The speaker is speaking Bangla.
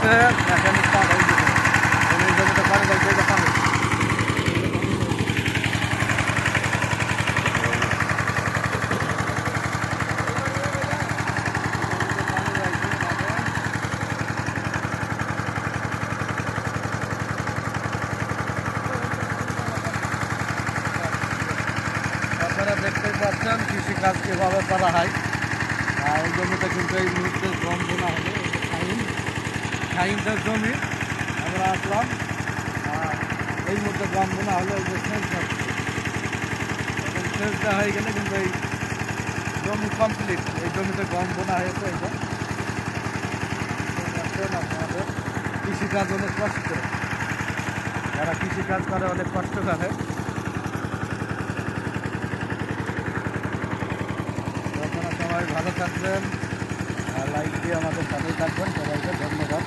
চলতেছে, এখন স্টার্ট হয়ে গেছে। এই জমিতে পানি বলতে এই যে পানি। আপনারা দেখতেই পাচ্ছেন কৃষিকাজ কীভাবে করা হয়। এই জমিতে কিন্তু এই মুহূর্তে গম বোনা হলো, এই যে খাইনটার জমি আমরা আসলাম। এই মুহূর্তে গম বোনা হলো, এই যে সেচ হচ্ছে। এখন সেচটা হয়ে গেলে কিন্তু এই জমি কমপ্লিট। এই জমিতে গম বোনা হয়েছে। এই যে আপনাদের কৃষিকাজ অনেক কষ্ট, যারা কৃষিকাজ করে অনেক কষ্ট করে। আপনারা সবাই ভালো থাকবেন, লাইক দিয়ে আমাদের সাথে থাকবেন। সবাইকে ধন্যবাদ।